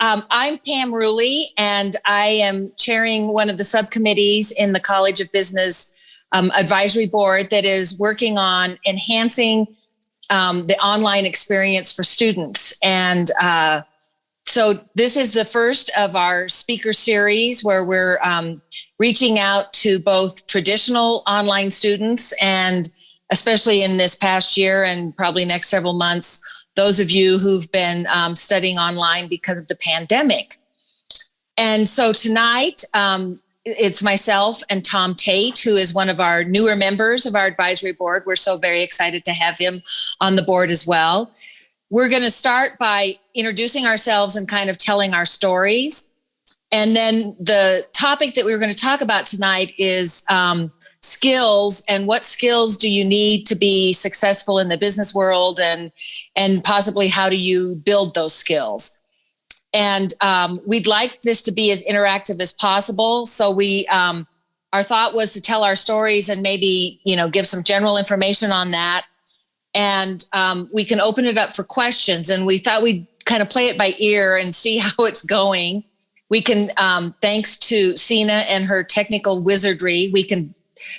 I'm Pam Ruley, and I am chairing one of the subcommittees in the College of Business Advisory Board that is working on enhancing the online experience for students. And so this is the first of our speaker series where we're reaching out to both traditional online students and especially in this past year and probably next several months, those of you who've been studying online because of the pandemic. And so tonight, it's myself and Tom Tate, who is one of our newer members of our advisory board. We're so very excited to have him on the board as well. We're going to start by introducing ourselves and kind of telling our stories. And then the topic that we were going to talk about tonight is skills, and what skills do you need to be successful in the business world, and possibly how do you build those skills. And we'd like this to be as interactive as possible. So our thought was to tell our stories and maybe, give some general information on that. And we can open it up for questions. And we thought we'd kind of play it by ear and see how it's going. We can, thanks to Sina and her technical wizardry, we can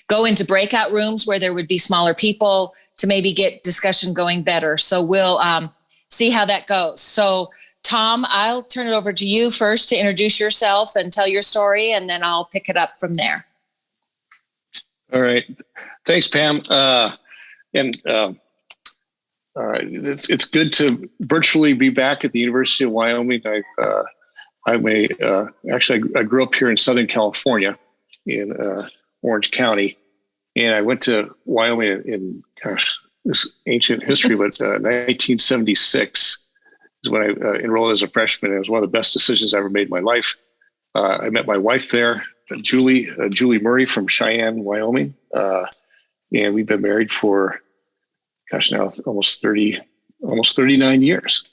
go into breakout rooms where there would be smaller people to maybe get discussion going better. So we'll see how that goes. So Tom, I'll turn it over to you first to introduce yourself and tell your story, and then I'll pick it up from there. All right. Thanks, Pam. It's good to virtually be back at the University of Wyoming. I grew up here in Southern California in Orange County, and I went to Wyoming in this ancient history, but 1976 is when I enrolled as a freshman. It was one of the best decisions I ever made in my life. I met my wife there, Julie Murray from Cheyenne, Wyoming, and we've been married for now almost 39 years.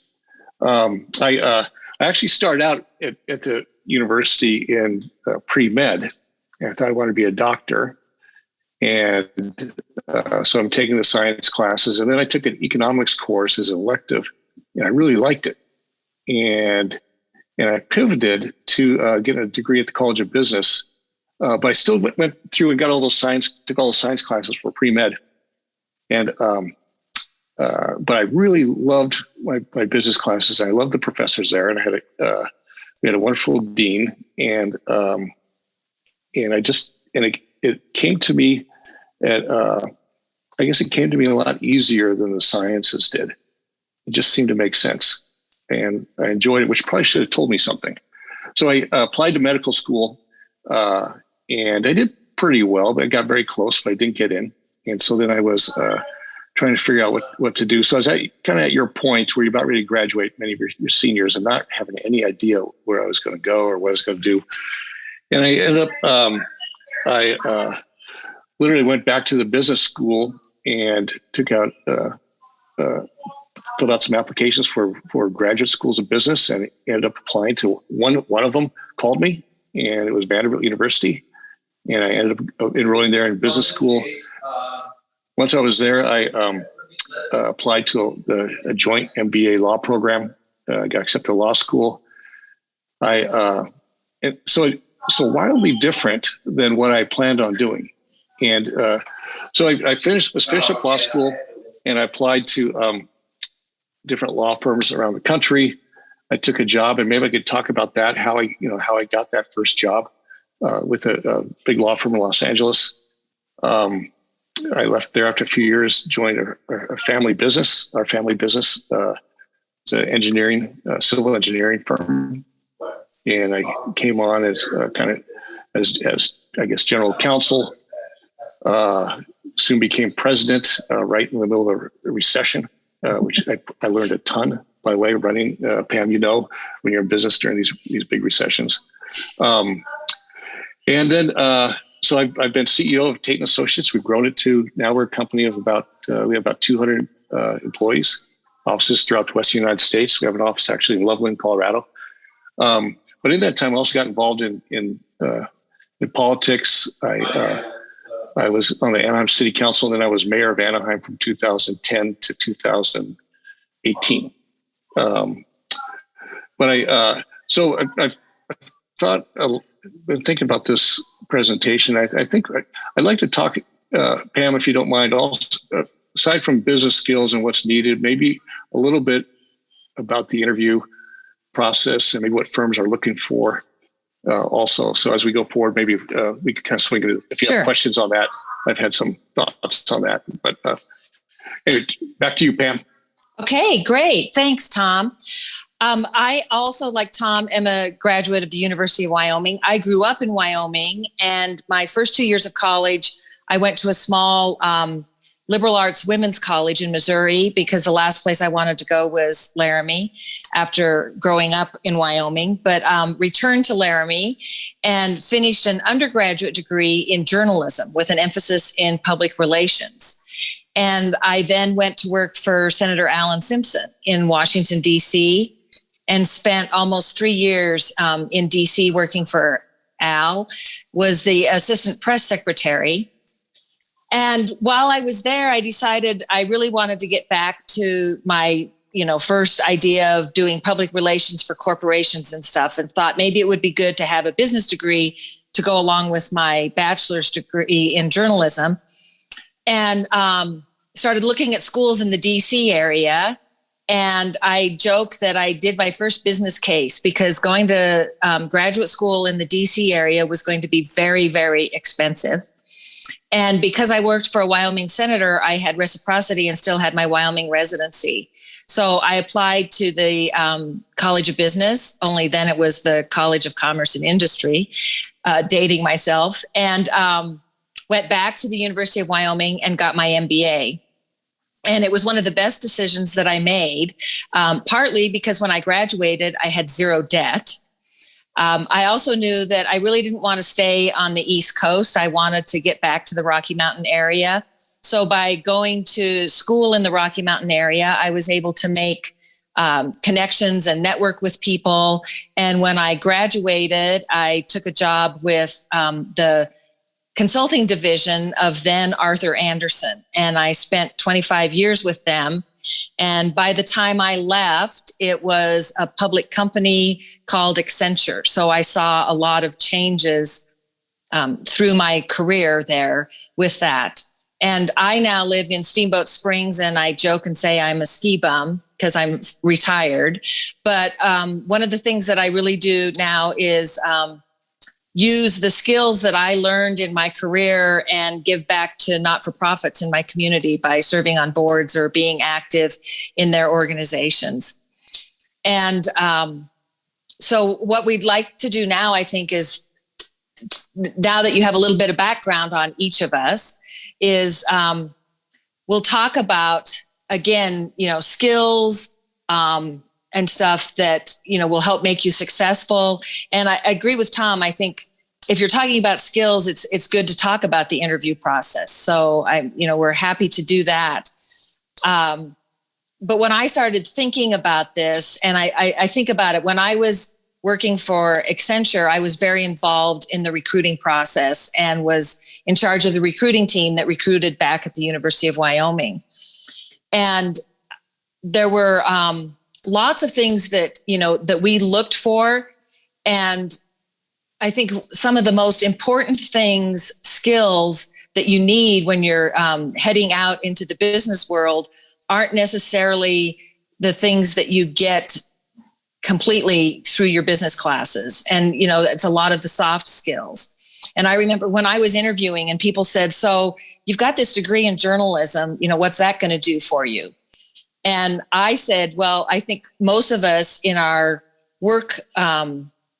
I actually started out at the university in pre-med. I thought I wanted to be a doctor. And so I'm taking the science classes. And then I took an economics course as an elective, and I really liked it. And I pivoted to get a degree at the College of Business. But I still went through and got took all the science classes for pre-med. And but I really loved my business classes. I loved the professors there, and we had a wonderful dean, and it came to me it came to me a lot easier than the sciences did. It just seemed to make sense, and I enjoyed it, which probably should have told me something. So I applied to medical school, and I did pretty well, but I got very close, but I didn't get in. And so then I was trying to figure out what to do. So I was kind of at your point where you're about ready to graduate, many of your seniors, and not having any idea where I was going to go or what I was going to do. And I ended up, I literally went back to the business school and filled out some applications for graduate schools of business, and ended up applying to one of them called me, and it was Vanderbilt University. And I ended up enrolling there in business school. Once I was there, I applied to a joint MBA law program. Got accepted to law school. So wildly different than what I planned on doing. And so I finished up law school, and I applied to different law firms around the country. I took a job, and maybe I could talk about that, how I got that first job with a big law firm in Los Angeles. I left there after a few years, joined a family business. Our family business is an civil engineering firm. And I came on as general counsel, soon became president right in the middle of a recession, which I learned a ton, by the way, running, Pam, when you're in business during these big recessions. And then, so I've been CEO of Tate & Associates. We've grown it to, now we're a company of we have about 200 employees, offices throughout the Western United States. We have an office actually in Loveland, Colorado. But in that time, I also got involved in politics. I was on the Anaheim City Council, and then I was mayor of Anaheim from 2010 to 2018. But I've thought, been thinking about this presentation. I think I'd like to talk, Pam, if you don't mind, also, aside from business skills and what's needed, maybe a little bit about the interview process and maybe what firms are looking for also. So as we go forward, maybe we can kind of swing it. If you have questions on that, I've had some thoughts on that. But anyway, back to you, Pam. Okay, great. Thanks, Tom. I also, like Tom, am a graduate of the University of Wyoming. I grew up in Wyoming, and my first 2 years of college, I went to a small liberal arts women's college in Missouri because the last place I wanted to go was Laramie after growing up in Wyoming, but returned to Laramie and finished an undergraduate degree in journalism with an emphasis in public relations. And I then went to work for Senator Alan Simpson in Washington, D.C., and spent almost 3 years in D.C. working for Al, was the assistant press secretary. And while I was there, I decided I really wanted to get back to my, first idea of doing public relations for corporations and stuff, and thought maybe it would be good to have a business degree to go along with my bachelor's degree in journalism. And started looking at schools in the DC area. And I joke that I did my first business case because going to graduate school in the DC area was going to be very, very expensive. And because I worked for a Wyoming senator, I had reciprocity and still had my Wyoming residency. So I applied to the College of Business, only then it was the College of Commerce and Industry, dating myself, and went back to the University of Wyoming and got my MBA. And it was one of the best decisions that I made, partly because when I graduated, I had zero debt. I also knew that I really didn't want to stay on the East Coast. I wanted to get back to the Rocky Mountain area. So by going to school in the Rocky Mountain area, I was able to make connections and network with people. And when I graduated, I took a job with the consulting division of then Arthur Andersen. And I spent 25 years with them. And by the time I left, it was a public company called Accenture. So I saw a lot of changes through my career there with that. And I now live in Steamboat Springs, and I joke and say I'm a ski bum because I'm retired. But one of the things that I really do now is use the skills that I learned in my career and give back to not-for-profits in my community by serving on boards or being active in their organizations. And so what we'd like to do now, I think, is now that you have a little bit of background on each of us, is we'll talk about, again, skills and stuff that, will help make you successful. And I agree with Tom. I think if you're talking about skills, it's good to talk about the interview process. So we're happy to do that. But when I started thinking about this, and I think about it, when I was working for Accenture, I was very involved in the recruiting process and was in charge of the recruiting team that recruited back at the University of Wyoming. And there were lots of things that, that we looked for. And I think some of the most important skills that you need when you're heading out into the business world aren't necessarily the things that you get completely through your business classes. And, it's a lot of the soft skills. And I remember when I was interviewing and people said, so you've got this degree in journalism, what's that going to do for you? And I said, well, I think most of us in our work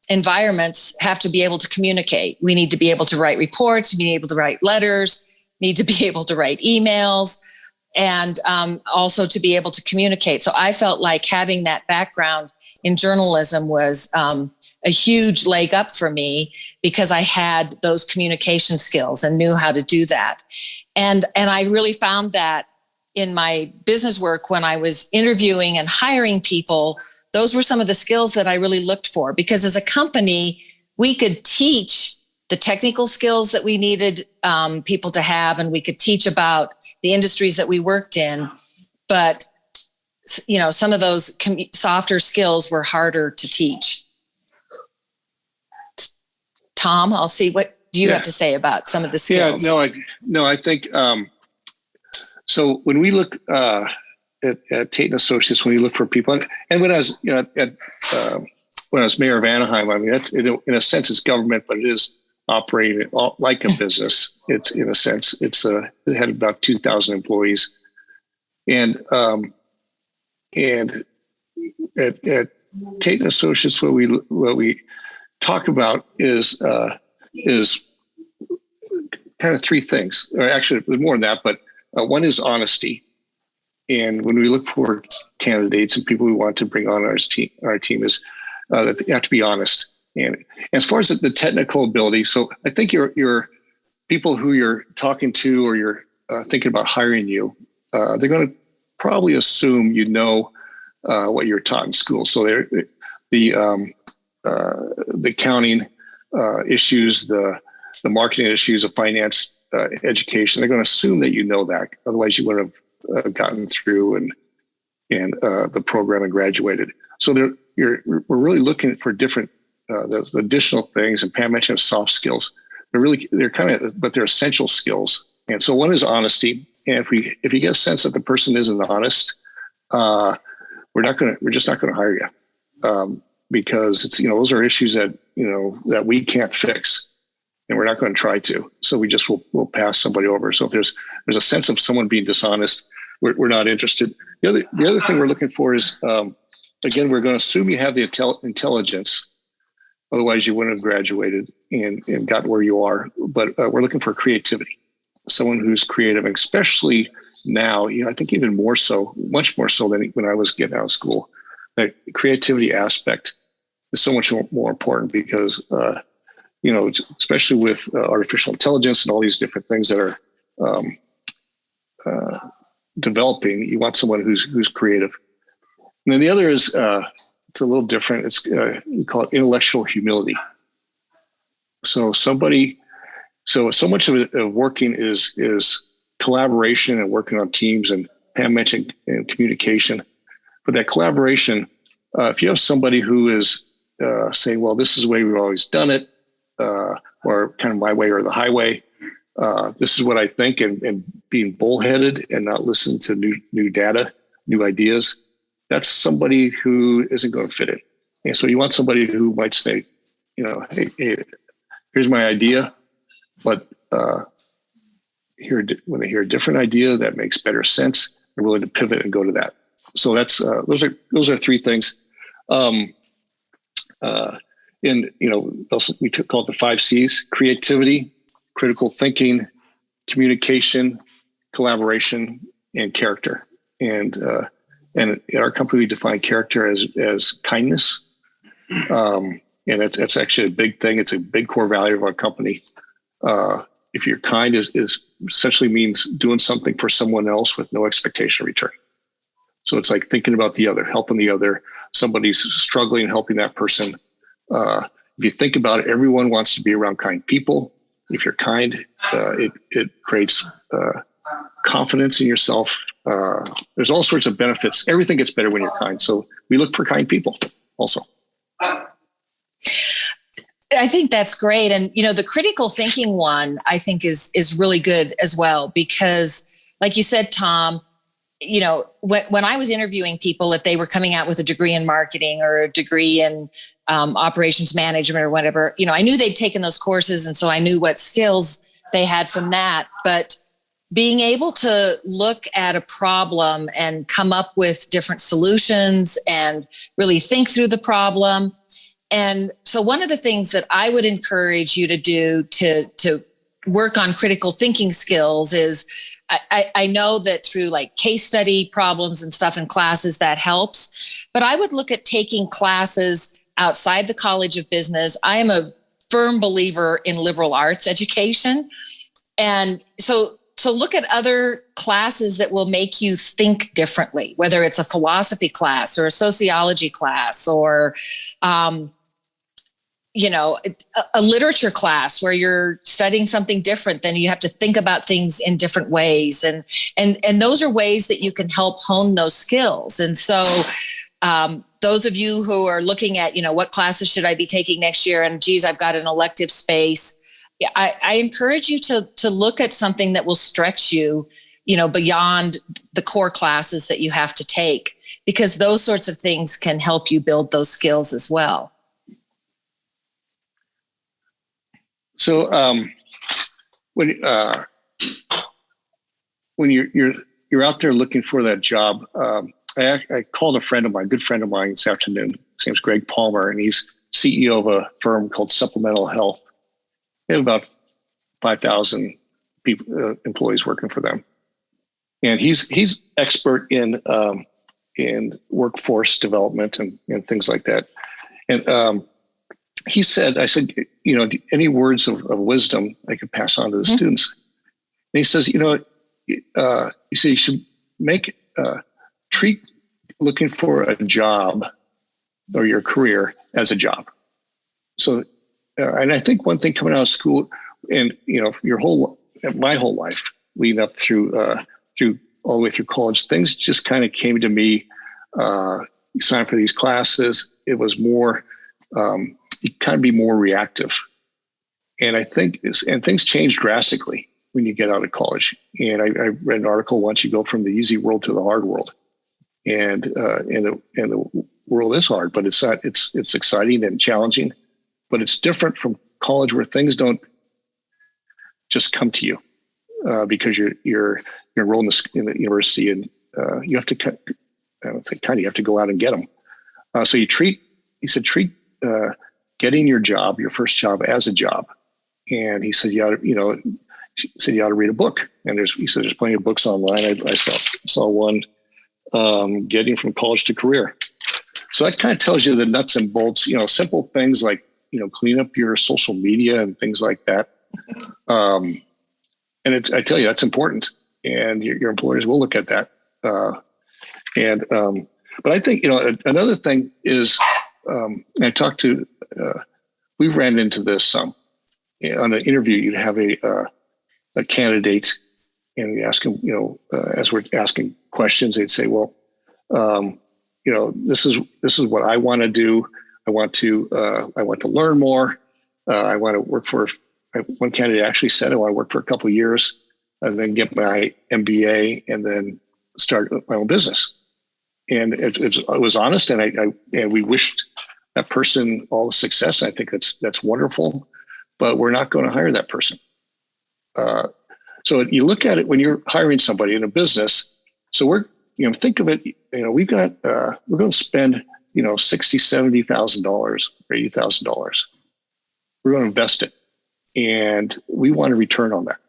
environments have to be able to communicate. We need to be able to write reports, be able to write letters, need to be able to write emails, and also to be able to communicate. So I felt like having that background in journalism was a huge leg up for me because I had those communication skills and knew how to do that. And I really found that in my business work when I was interviewing and hiring people. Those were some of the skills that I really looked for, because as a company, we could teach the technical skills that we needed people to have, and we could teach about the industries that we worked in. But, some of those softer skills were harder to teach. Tom, I'll see what you have to say about some of the skills. I think so. When we look at Tate & Associates, when you look for people, and when I was when I was mayor of Anaheim, I mean, that's, in a sense, it's government, but it is operating like a business. It's in a sense, it had about 2,000 employees, and at Tate & Associates, what we talk about is kind of three things, or actually more than that, but one is honesty. And when we look for candidates and people we want to bring on our team is that they have to be honest. And as far as the technical ability, so I think your people who you're talking to or you're thinking about hiring you, they're going to probably assume you know what you're taught in school. So the accounting issues, the marketing issues, the finance education, they're going to assume that you know that. Otherwise, you wouldn't have gotten through and the program and graduated. So we're really looking for different the additional things. And Pam mentioned soft skills. They're kind of, but they're essential skills. And so one is honesty. And if you get a sense that the person isn't honest, we're just not going to hire you because it's, those are issues that, that we can't fix. And we're not going to try to. So we just will pass somebody over. So if there's a sense of someone being dishonest, we're not interested. The other thing we're looking for is, again, we're going to assume you have the intelligence. Otherwise, you wouldn't have graduated and got where you are. But we're looking for creativity, someone who's creative, especially now. I think even more so, much more so than when I was getting out of school. The creativity aspect is so much more important because, especially with artificial intelligence and all these different things that are developing, you want someone who's creative. And then the other is it's a little different. It's we call it intellectual humility. So so much of working is collaboration and working on teams, and Pam mentioned communication. But that collaboration, if you have somebody who is saying, "Well, this is the way we've always done it," or kind of my way or the highway, this is what I think, and being bullheaded and not listening to new data, new ideas, that's somebody who isn't going to fit in. And so you want somebody who might say, hey, here's my idea, but when they hear a different idea that makes better sense, they're willing to pivot and go to that. So that's those are three things. And also we call it the 5 C's: creativity, critical thinking, communication, collaboration, and character. And in our company, we define character as kindness. And it's actually a big thing. It's a big core value of our company. If you're kind, is essentially means doing something for someone else with no expectation of return. So it's like thinking about the other, helping the other. Somebody's struggling, helping that person. If you think about it, everyone wants to be around kind people. If you're kind, it creates confidence in yourself. There's all sorts of benefits. Everything gets better when you're kind. So we look for kind people also. I think that's great. And, the critical thinking one, I think is really good as well, because like you said, Tom, when I was interviewing people, if they were coming out with a degree in marketing or a degree in operations management or whatever, I knew they'd taken those courses. And so I knew what skills they had from that. But being able to look at a problem and come up with different solutions and really think through the problem. And so one of the things that I would encourage you to do to work on critical thinking skills is I know that through like case study problems and stuff in classes that helps, but I would look at taking classes outside the College of Business. I am a firm believer in liberal arts education. And so look at other classes that will make you think differently, whether it's a philosophy class or a sociology class or, a literature class where you're studying something different, then you have to think about things in different ways. And those are ways that you can help hone those skills. And so those of you who are looking at, what classes should I be taking next year? And geez, I've got an elective space. I encourage you to look at something that will stretch you, beyond the core classes that you have to take, because those sorts of things can help you build those skills as well. So when you're out there looking for that job, I called a good friend of mine this afternoon. His name's Greg Palmer, and he's CEO of a firm called Supplemental Health. They have about 5,000 people, employees working for them, and he's expert in workforce development and things like that. And I said, any words of wisdom I could pass on to the students? And he says, you should treat looking for a job or your career as a job. So, and I think one thing coming out of school, and my whole life leading up through all the way through college, things just kind of came to me. You sign for these classes. It was more, you kind of be more reactive. And I think, things change drastically when you get out of college. And I read an article once, you go from the easy world to the hard world. And the world is hard, but it's exciting and challenging, but it's different from college, where things don't just come to you because you're enrolled in the university, and you have to, you have to go out and get them. So treat getting your first job as a job. And he said, you ought to read a book. And he said, there's plenty of books online. I saw one, Getting from College to Career. So that kind of tells you the nuts and bolts, simple things like, clean up your social media and things like that. And I tell you, that's important, and your employers will look at that. But I think, another thing is, I talked to, we've ran into this, on an interview, you'd have a candidate, and you ask them, as we're asking questions, they'd say, well, this is what I want to do. I want to learn more. I want to work for, one candidate actually said, I want to work for a couple of years and then get my MBA and then start my own business. And it was honest, and we wished that person all the success. I think that's wonderful, but we're not going to hire that person. So you look at it when you're hiring somebody in a business. So think of it, we're going to spend, $60,000, $70,000 or $80,000. We're going to invest it, and we want a return on that.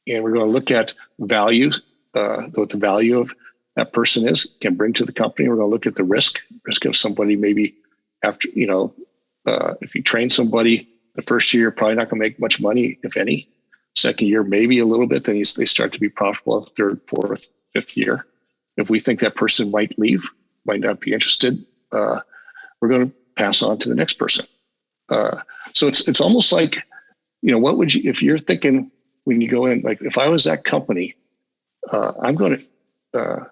And we're going to look at value, what the value of that person can bring to the company. We're going to look at the risk of somebody, maybe after, if you train somebody the first year, you're probably not going to make much money, if any. Second year, maybe a little bit, then they start to be profitable. Third, fourth, fifth year. If we think that person might leave, might not be interested, we're going to pass on to the next person. So it's almost like, what would you, if you're thinking when you go in, like if I was that company, I'm going to,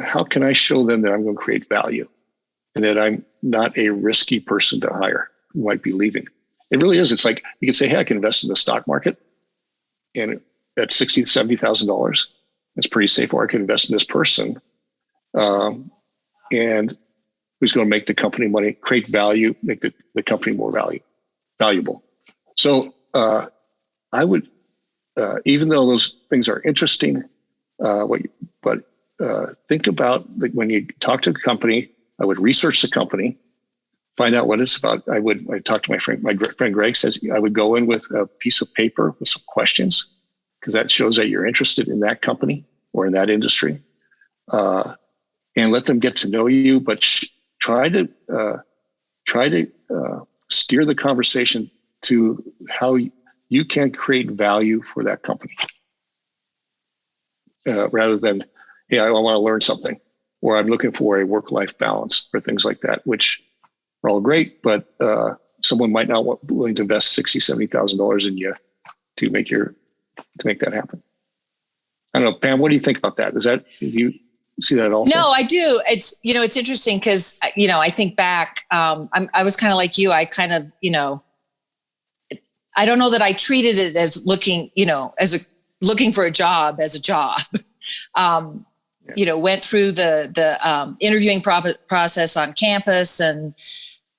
how can I show them that I'm going to create value and that I'm not a risky person to hire who might be leaving? It really is. It's like you can say, hey, I can invest in the stock market, and at $60,000 to $70,000, it's pretty safe. Or I can invest in this person, and who's going to make the company money, create value, make the company more valuable. So I would, even though those things are interesting, think about when you talk to a company, I would research the company, find out what it's about. I talked to my friend Greg says I would go in with a piece of paper with some questions, because that shows that you're interested in that company or in that industry, and let them get to know you, but try to steer the conversation to how you can create value for that company, rather than, hey, I want to learn something, or I'm looking for a work-life balance, or things like that, which are all great, but someone might not be willing to invest $60,000, $70,000 in you to make that happen. I don't know, Pam, what do you think about that? Is that you? see that also? No, I do. It's, it's interesting because, I think back, I was kind of like you. I kind of, I don't know that I treated it as looking, looking for a job as a job. Went through the interviewing process on campus,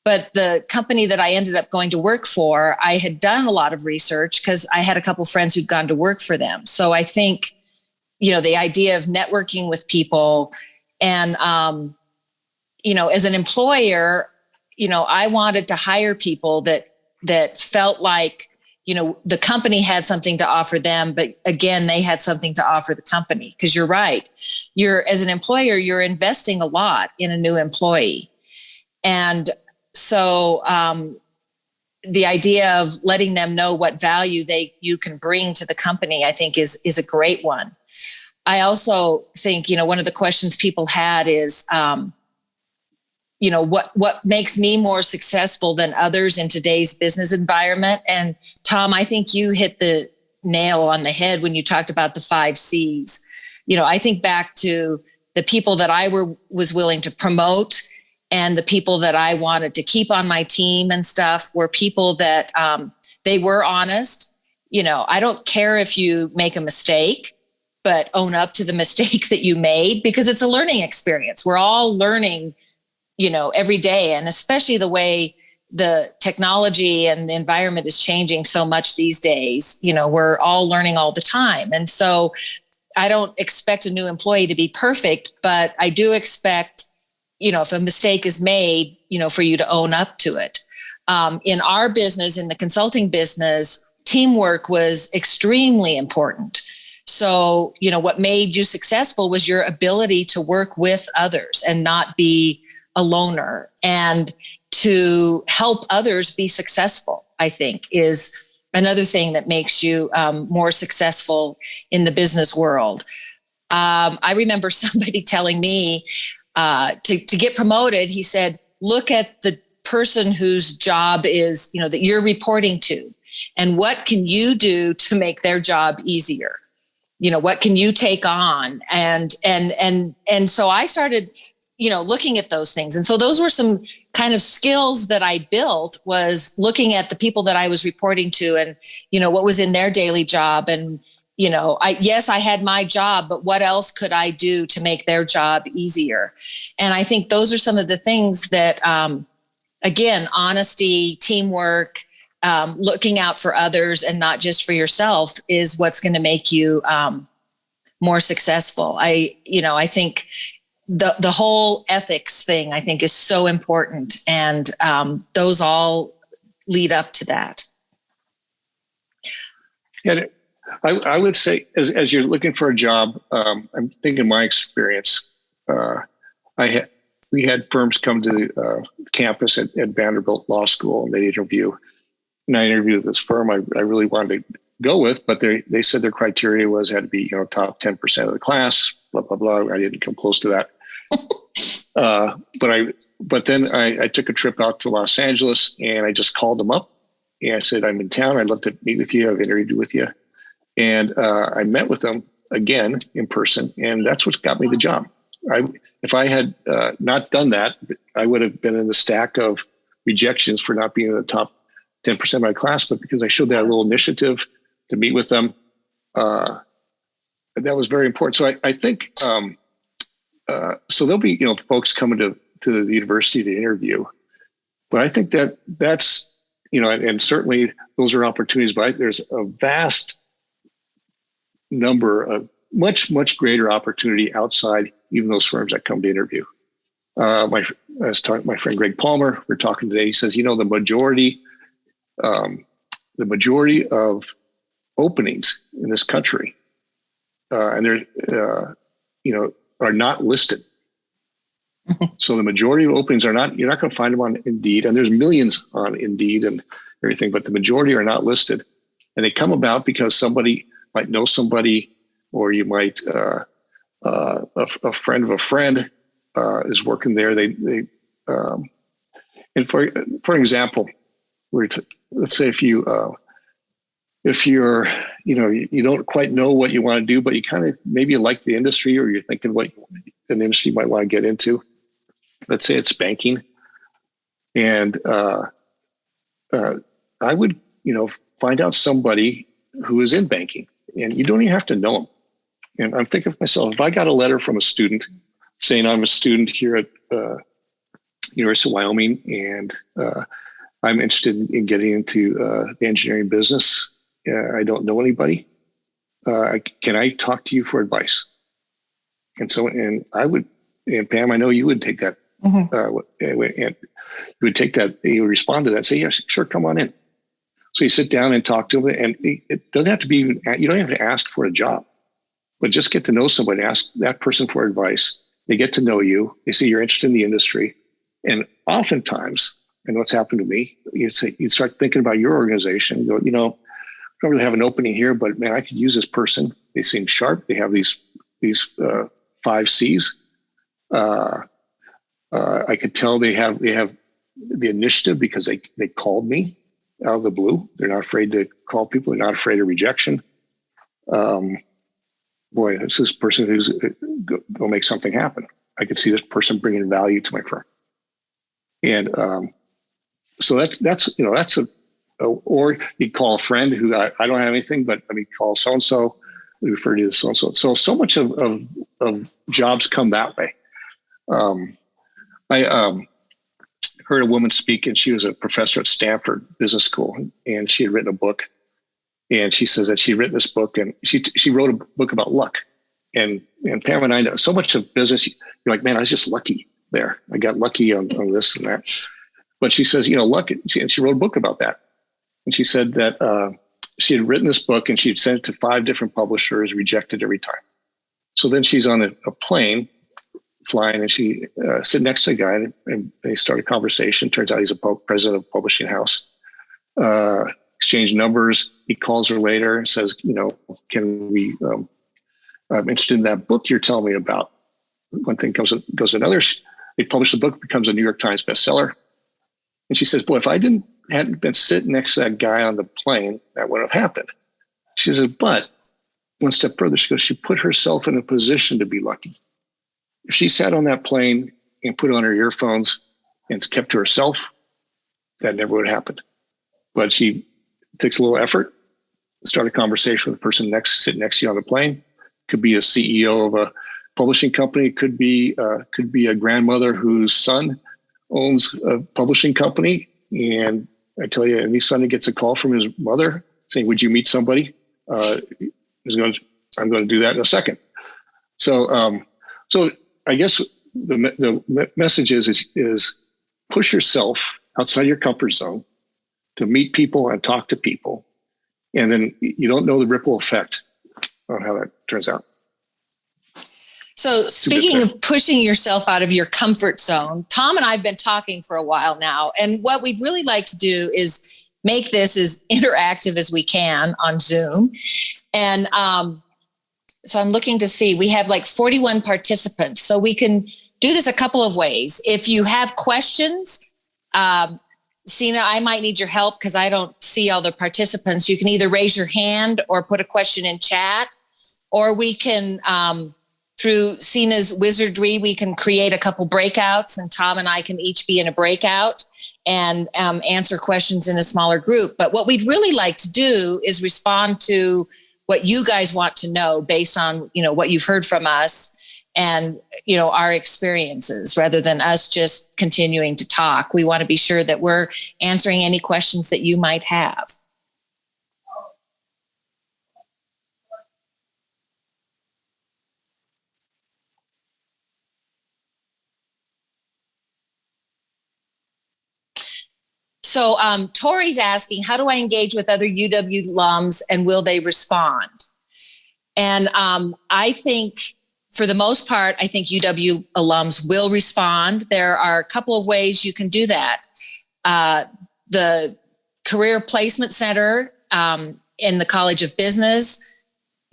but the company that I ended up going to work for, I had done a lot of research because I had a couple of friends who'd gone to work for them. So I think, the idea of networking with people and, as an employer, I wanted to hire people that felt like, the company had something to offer them, but again, they had something to offer the company. Because you're right. As an employer, you're investing a lot in a new employee. And so the idea of letting them know what value you can bring to the company, I think is a great one. I also think, one of the questions people had is, what makes me more successful than others in today's business environment? And Tom, I think you hit the nail on the head when you talked about the 5 C's. I think back to the people that I was willing to promote and the people that I wanted to keep on my team and stuff were people that they were honest. I don't care if you make a mistake, but own up to the mistake that you made, because it's a learning experience. We're all learning every day. And especially the way the technology and the environment is changing so much these days, we're all learning all the time. And so I don't expect a new employee to be perfect, but I do expect, if a mistake is made, for you to own up to it. In our business, in the consulting business, teamwork was extremely important. So, what made you successful was your ability to work with others and not be a loner, and to help others be successful, I think, is another thing that makes you more successful in the business world. I remember somebody telling me to get promoted, he said, look at the person whose job is, that you're reporting to, and what can you do to make their job easier? What can you take on? And so I started looking at those things. And so those were some kind of skills that I built, was looking at the people that I was reporting to and, what was in their daily job. And, I had my job, but what else could I do to make their job easier? And I think those are some of the things that, again, honesty, teamwork, looking out for others and not just for yourself is what's going to make you more successful. I think the whole ethics thing, I think, is so important. And those all lead up to that. And I would say, as you're looking for a job, I'm thinking my experience, we had firms come to the campus at Vanderbilt Law School, and they interview. And I interviewed this firm I really wanted to go with, but they said their criteria was had to be, top 10% of the class, blah, blah, blah. I didn't come close to that. But then I took a trip out to Los Angeles, and I just called them up, and I said, I'm in town. I'd love to meet with you. I've interviewed with you. And I met with them again in person, and that's what got me the job. If I had not done that, I would have been in the stack of rejections for not being in the top 10% of my class. But because I showed that little initiative to meet with them, that was very important. So I think, so there'll be, folks coming to the university to interview, but I think that's, and certainly those are opportunities, but there's a vast number of much greater opportunity outside even those firms that come to interview. I was talking to my friend Greg Palmer. We're talking today. He says, the majority of openings in this country, and they're, are not listed. So the majority of openings you're not going to find them on Indeed, and there's millions on Indeed and everything, but the majority are not listed. And they come about because somebody might know somebody, or you might, a friend of a friend is working there. And for example, let's say if you're, you don't quite know what you want to do, but you kind of maybe you like the industry, or you're thinking what an industry you might want to get into. Let's say it's banking. And I would, find out somebody who is in banking, and you don't even have to know them. And I'm thinking of myself, if I got a letter from a student saying I'm a student here at University of Wyoming, and I'm interested in getting into the engineering business, I don't know anybody. Can I talk to you for advice? And so, and Pam, I know you would take that. And you would take that, you would respond to that, say, yeah, sure, come on in. So you sit down and talk to them, and it doesn't have to be, you don't have to ask for a job, but just get to know somebody, ask that person for advice. They get to know you. They see you're interested in the industry. And oftentimes, and what's happened to me, you start thinking about your organization. You go, I don't really have an opening here, but man, I could use this person. They seem sharp. They have these 5 C's. I could tell they have the initiative because they called me out of the blue. They're not afraid to call people. They're not afraid of rejection. Boy, this is a person who's going to make something happen. I could see this person bringing value to my firm. And so that's or you call a friend who I don't have anything, but call so-and-so, we refer to as so-and-so. So much of jobs come that way. I heard a woman speak, and she was a professor at Stanford Business School, and she had written a book. And she says that she'd written this book, and she wrote a book about luck. And Pam and I know so much of business. You're like, man, I was just lucky there. I got lucky on this and that. But she says, luck. And she wrote a book about that. And she said that she had written this book, and she'd sent it to 5 different publishers, rejected every time. So then she's on a plane flying, and she sit next to a guy, and they start a conversation. Turns out he's a president of a publishing house. Exchange numbers. He calls her later and says, can we, I'm interested in that book you're telling me about. One thing goes to another. They publish the book, becomes a New York Times bestseller. And she says, boy, if I hadn't been sitting next to that guy on the plane, that wouldn't have happened. She says, but one step further, she goes, she put herself in a position to be lucky. If she sat on that plane and put on her earphones and kept to herself, that never would have happened. But she takes a little effort, start a conversation with the person sitting next to you on the plane. Could be a CEO of a publishing company. Could be a grandmother whose son owns a publishing company. And I tell you, any son that gets a call from his mother saying, would you meet somebody? I'm going to do that in a second. So I guess the message is push yourself outside your comfort zone to meet people and talk to people. And then you don't know the ripple effect on how that turns out. So speaking of pushing yourself out of your comfort zone, Tom and I have been talking for a while now. And what we'd really like to do is make this as interactive as we can on Zoom. And so I'm looking to see, we have like 41 participants. So we can do this a couple of ways. If you have questions, Sina, I might need your help because I don't see all the participants. You can either raise your hand or put a question in chat, or we can, through Sina's wizardry, we can create a couple breakouts, and Tom and I can each be in a breakout and answer questions in a smaller group. But what we'd really like to do is respond to what you guys want to know based on, what you've heard from us and, our experiences, rather than us just continuing to talk. We want to be sure that we're answering any questions that you might have. So Tori's asking, how do I engage with other UW alums and will they respond? And I think for the most part, I think UW alums will respond. There are a couple of ways you can do that. The Career Placement Center in the College of Business,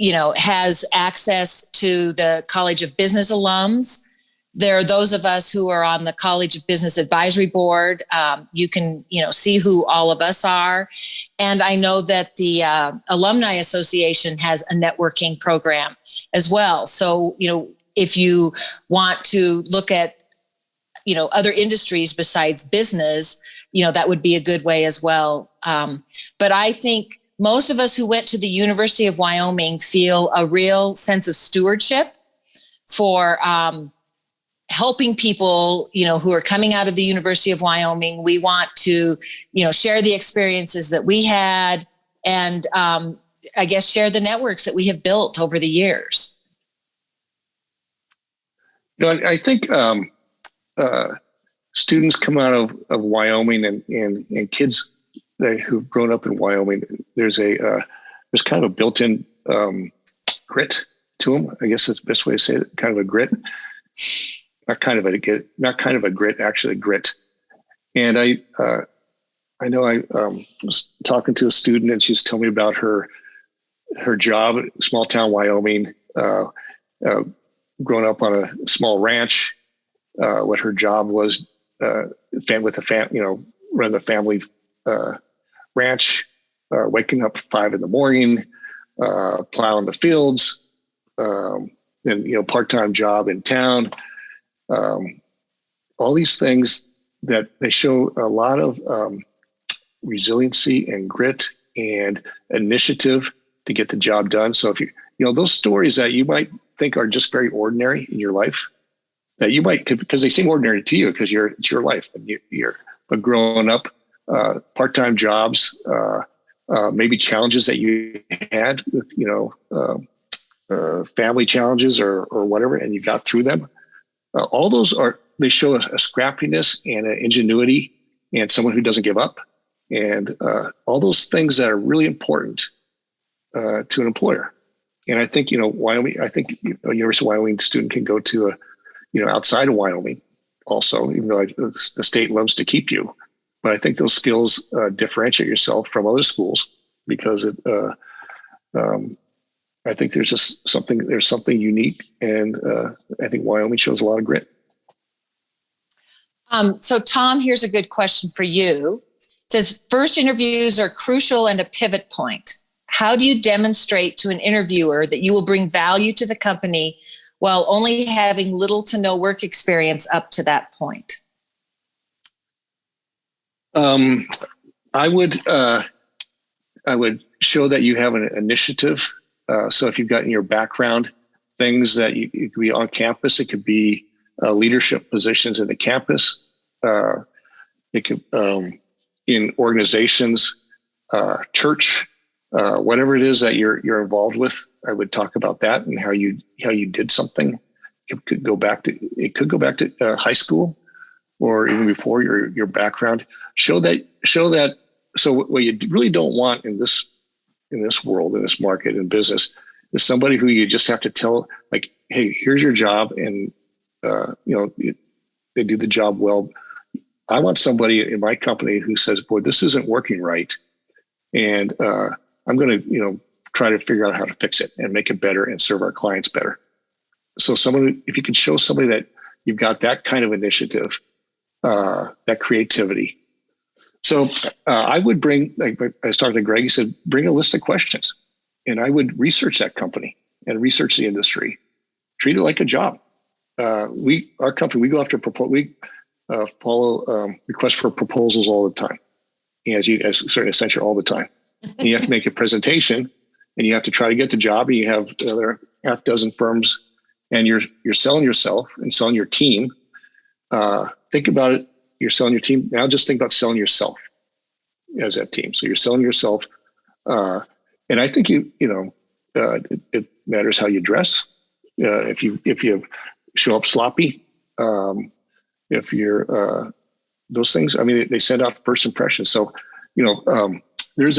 has access to the College of Business alums. There are those of us who are on the College of Business Advisory Board. You can, see who all of us are. And I know that the Alumni Association has a networking program as well. So, if you want to look at, other industries besides business, that would be a good way as well. But I think most of us who went to the University of Wyoming feel a real sense of stewardship for helping people, who are coming out of the University of Wyoming. We want to, share the experiences that we had and I guess share the networks that we have built over the years. I think students come out of Wyoming and kids who've grown up in Wyoming, there's kind of a built-in grit to them. I guess that's the best way to say it. Kind of a grit, not kind of a grit, actually a grit. And I know I was talking to a student and she's telling me about her job at small town Wyoming, growing up on a small ranch. What her job was, run the family ranch, waking up at 5 a.m, plowing the fields, and part-time job in town. All these things that they show a lot of resiliency and grit and initiative to get the job done. So if those stories that you might think are just very ordinary in your life, that you might, because they seem ordinary to you because it's your life and but growing up, part-time jobs, maybe challenges that you had with, family challenges or whatever, and you got through them. All those they show a scrappiness and an ingenuity and someone who doesn't give up. And all those things that are really important to an employer. And I think, Wyoming, a University of Wyoming student can go to outside of Wyoming also, even though the state loves to keep you. But I think those skills differentiate yourself from other schools because I think there's something unique. And I think Wyoming shows a lot of grit. So Tom, here's a good question for you. It says, first interviews are crucial and a pivot point. How do you demonstrate to an interviewer that you will bring value to the company while only having little to no work experience up to that point? I would show that you have an initiative. So if you've got in your background things that it could be on campus, it could be leadership positions in the campus. It could in organizations, church, whatever it is that you're involved with. I would talk about that and how you did something. It could go back to high school or even before your background. Show that. So what you really don't want in this world, in this market, in business, is somebody who you just have to tell, like, hey, here's your job, and they do the job well. I want somebody in my company who says, boy, this isn't working right, and I'm going to try to figure out how to fix it and make it better and serve our clients better. So if you can show somebody that you've got that kind of initiative, that creativity. So I would bring, like I was talking to Greg, he said, bring a list of questions, and I would research that company and research the industry, treat it like a job. Our company, we go after follow requests for proposals all the time, as certainly Accenture all the time. And you have to make a presentation, and you have to try to get the job. And you have another half dozen firms, and you're selling yourself and selling your team. Think about it. You're selling your team. Now just think about selling yourself as that team. So you're selling yourself. And I think it matters how you dress. If you show up sloppy, if you're those things, I mean, they send out first impressions. So, there's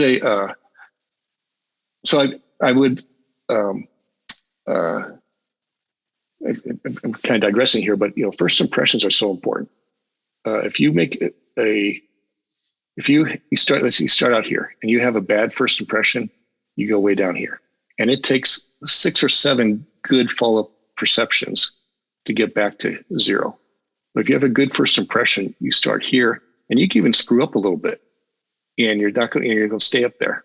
so I would, I'm kind of digressing here, but first impressions are so important. If you make you start out here and you have a bad first impression, you go way down here, and it takes 6 or 7 good follow-up perceptions to get back to 0. But if you have a good first impression, you start here, and you can even screw up a little bit, and you're going to stay up there.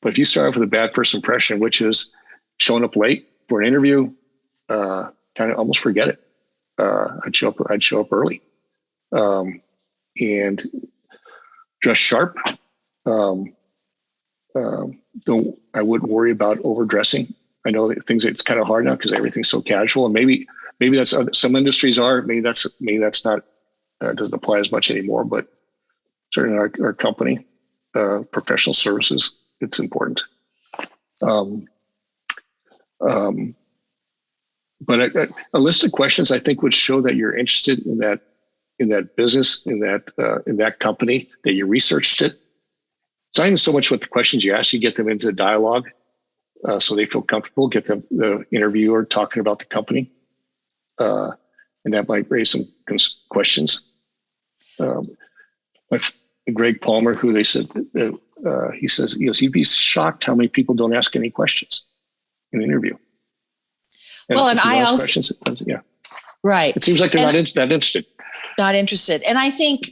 But if you start off with a bad first impression, which is showing up late for an interview, kind of almost forget it. I'd show up early, and dress sharp. I wouldn't worry about overdressing. I know that it's kind of hard now because everything's so casual, and maybe that's some industries are. Maybe that's not doesn't apply as much anymore. But certainly our company, professional services, it's important. But a list of questions I think would show that you're interested in that business, in that company, that you researched it. It's not even so much what the questions you ask, you get them into the dialogue so they feel comfortable, get the interviewer talking about the company. And that might raise some questions. Greg Palmer, who they said, he says, you'd be shocked how many people don't ask any questions in an interview. And I also, questions, yeah, right. It seems like they're not that interested. Not interested. And I think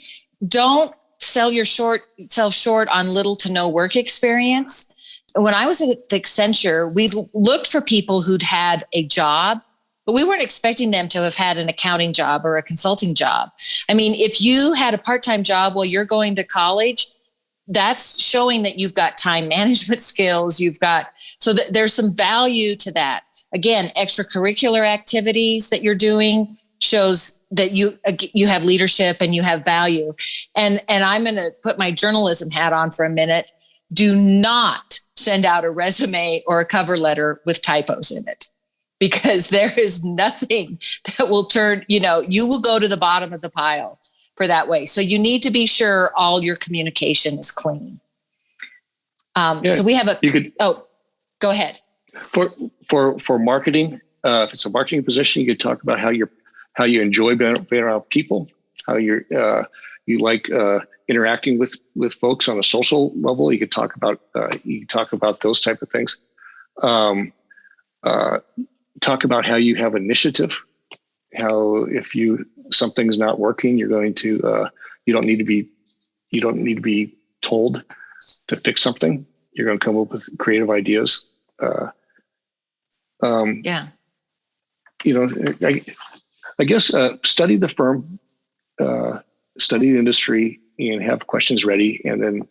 don't sell yourself short on little to no work experience. When I was at Accenture, we looked for people who'd had a job, but we weren't expecting them to have had an accounting job or a consulting job. I mean, if you had a part-time job while you're going to college, that's showing that you've got time management skills. So there's some value to that. Again, extracurricular activities that you're doing shows that you have leadership and you have value. And I'm going to put my journalism hat on for a minute. Do not send out a resume or a cover letter with typos in it, because there is nothing that will turn, you will go to the bottom of the pile for that way. So you need to be sure all your communication is clean. So we have go ahead. For marketing, if it's a marketing position, you could talk about how you enjoy being around people, how you like interacting with folks on a social level. You could talk about those type of things. Talk about how you have initiative. How if something's not working, you're going to you don't need to be told to fix something. You're going to come up with creative ideas. I guess study the firm, study the industry, and have questions ready, and then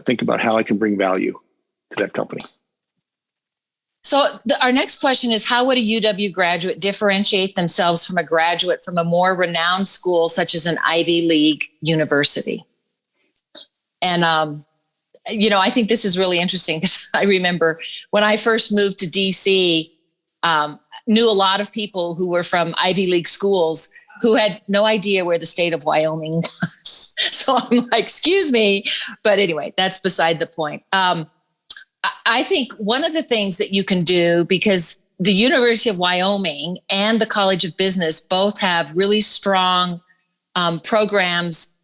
think about how I can bring value to that company. So our next question is, how would a UW graduate differentiate themselves from a graduate from a more renowned school, such as an Ivy League university? And, I think this is really interesting because I remember when I first moved to DC, knew a lot of people who were from Ivy League schools who had no idea where the state of Wyoming was. So I'm like, excuse me. But anyway, that's beside the point. I think one of the things that you can do, because the University of Wyoming and the College of Business both have really strong programs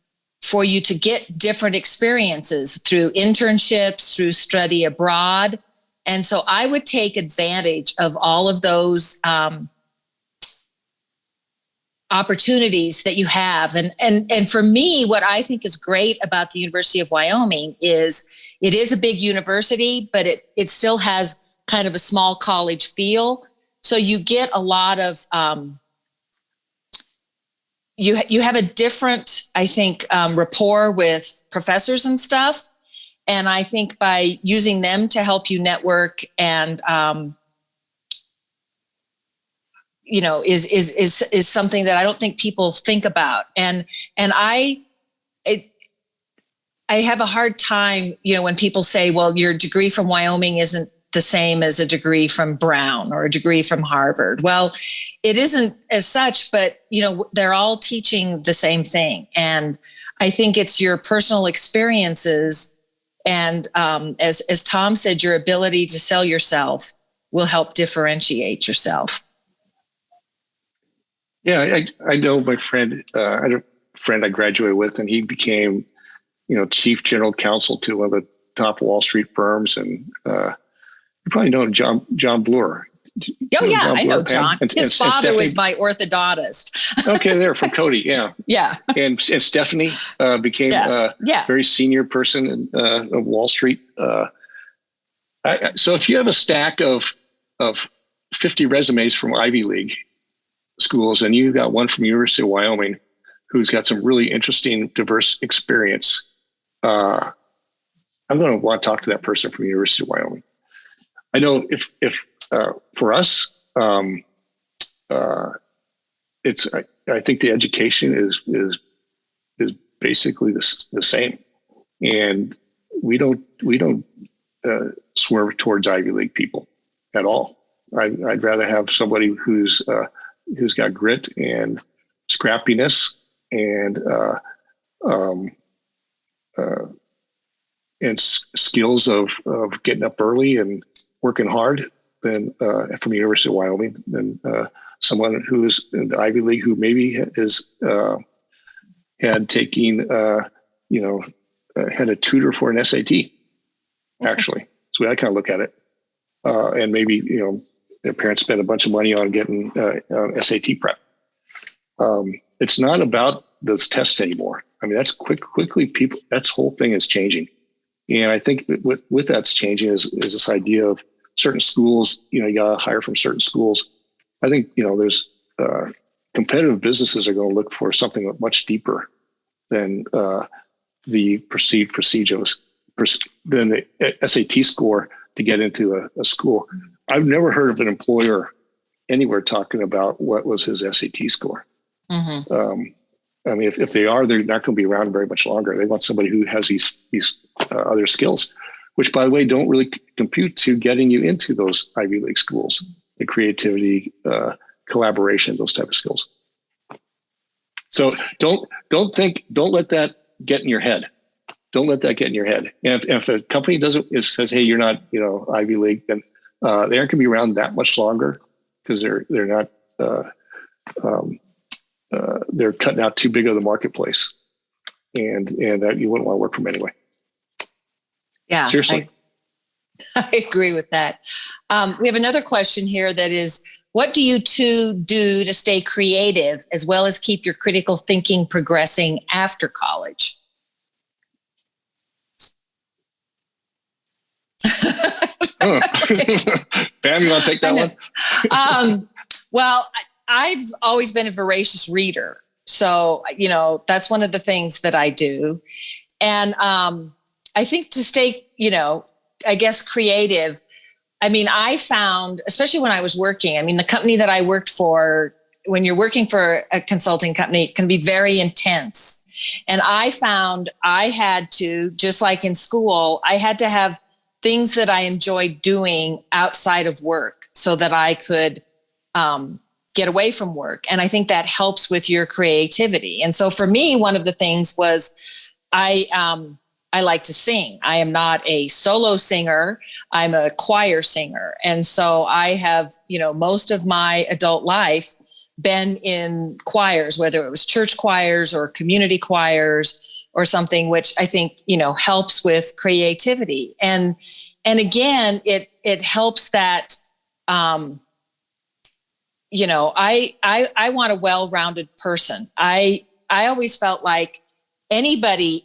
for you to get different experiences through internships, through study abroad. And so I would take advantage of all of those opportunities that you have. And for me, what I think is great about the University of Wyoming is it is a big university, but it still has kind of a small college feel. So you get a lot of, you have a different, I think, rapport with professors and stuff. And I think by using them to help you network and, is something that I don't think people think about. And I have a hard time, when people say, well, your degree from Wyoming isn't the same as a degree from Brown or a degree from Harvard. Well, it isn't as such, but, they're all teaching the same thing. And I think it's your personal experiences. And as Tom said, your ability to sell yourself will help differentiate yourself. Yeah, I know my friend, I had a friend I graduated with, and he became, chief general counsel to one of the top Wall Street firms. And you probably know John Bloor. I know John. His father was my orthodontist. Okay, there from Cody, yeah. Yeah. And Stephanie became a very senior person of Wall Street. So if you have a stack of 50 resumes from Ivy League, schools, and you got one from University of Wyoming who's got some really interesting, diverse experience, I'm going to want to talk to that person from University of Wyoming. I know if for us, it's I think the education is basically the same, and we don't swerve towards Ivy League people at all. I'd rather have somebody who's got grit and scrappiness and skills of getting up early and working hard than from the University of Wyoming than someone who's in the Ivy League who maybe is had taken had a tutor for an SAT. Actually, that's the way I kind of look at it, and maybe their parents spent a bunch of money on getting SAT prep. It's not about those tests anymore. I mean, that's quickly people. That's whole thing is changing, and I think that with that's changing is this idea of certain schools. You got to hire from certain schools. I think there's competitive businesses are going to look for something much deeper than the perceived procedures than the SAT score to get into a school. I've never heard of an employer anywhere talking about what was his SAT score. Mm-hmm. I mean, if they are, they're not going to be around very much longer. They want somebody who has these other skills, which, by the way, don't really compute to getting you into those Ivy League schools, the creativity, collaboration, those type of skills. So don't let that get in your head. Don't let that get in your head. And if a company says, hey, you're not, Ivy League, then they aren't going to be around that much longer because they're not, they're cutting out too big of the marketplace, and you wouldn't want to work for them anyway. Yeah, seriously. I agree with that. We have another question here that is, what do you two do to stay creative as well as keep your critical thinking progressing after college? Pam, you want to take that one? Well, I've always been a voracious reader. So, that's one of the things that I do. And I think to stay, I guess creative, I mean, I found, especially when I was working, the company that I worked for, when you're working for a consulting company, it can be very intense. And I found I had to, just like in school, I had to have things that I enjoyed doing outside of work so that I could get away from work. And I think that helps with your creativity. And so for me, one of the things was I like to sing. I am not a solo singer. I'm a choir singer. And so I have, most of my adult life been in choirs, whether it was church choirs or community choirs or something, which I think, helps with creativity. And again, it helps that, I want a well-rounded person. I always felt like anybody,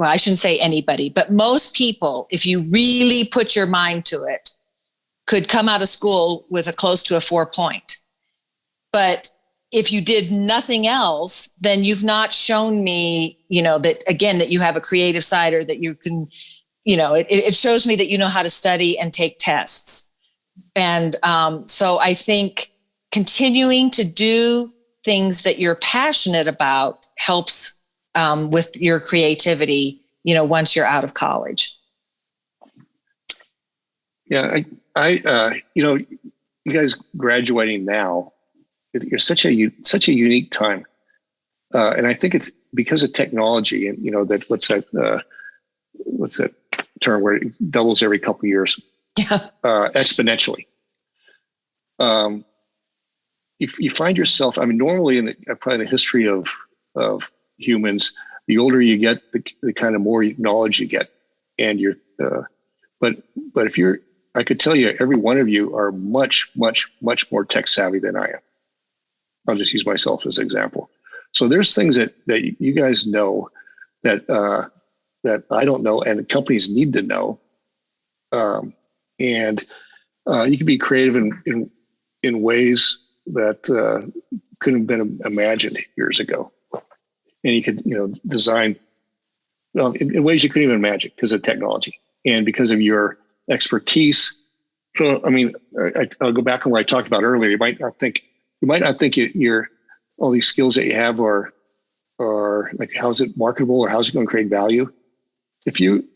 I shouldn't say anybody, but most people, if you really put your mind to it, could come out of school with close to a 4-point. But if you did nothing else, then you've not shown me, that you have a creative side, or that you can, it shows me that you know how to study and take tests. And so I think continuing to do things that you're passionate about helps with your creativity, once you're out of college. Yeah, you guys graduating now, you're such a unique time, and I think it's because of technology, and that what's that term where it doubles every couple of years, exponentially. You find yourself, normally in probably the history of humans, the older you get, the kind of more knowledge you get, and but if I could tell you, every one of you are much, much, much more tech savvy than I am. I'll just use myself as an example. So there's things that you guys know that I don't know, and companies need to know. And you can be creative in ways that couldn't have been imagined years ago. And you could, design in ways you couldn't even imagine because of technology and because of your expertise. So, I'll go back on what I talked about earlier. You might not think your all these skills that you have are like, how's it marketable or how's it going to create value? If you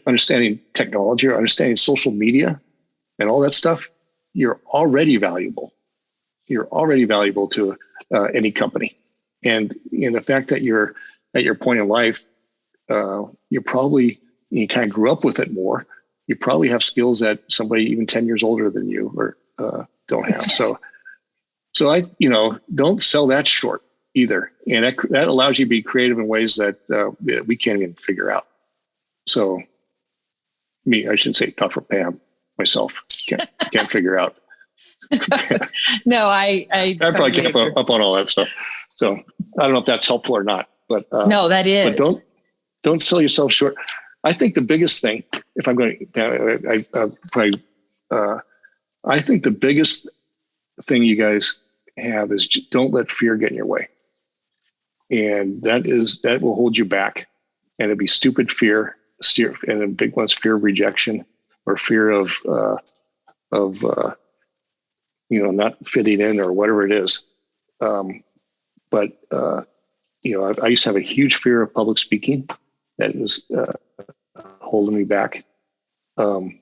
understanding technology or understanding social media and all that stuff, you're already valuable. You're already valuable to any company. And in the fact that you're at your point in life, you kind of grew up with it more. You probably have skills that somebody even 10 years older than you or don't have. So I, don't sell that short either. And that allows you to be creative in ways that we can't even figure out. So I shouldn't say talk for Pam, myself, can't figure out. No, I probably kept up on all that stuff. So I don't know if that's helpful or not, but no, that is. But don't sell yourself short. I think the biggest thing, if I'm going to, I think the biggest thing you guys have is don't let fear get in your way, and that will hold you back, and it'd be stupid fear, and the big one's fear of rejection or fear of not fitting in or whatever it is. But I used to have a huge fear of public speaking that was holding me back. I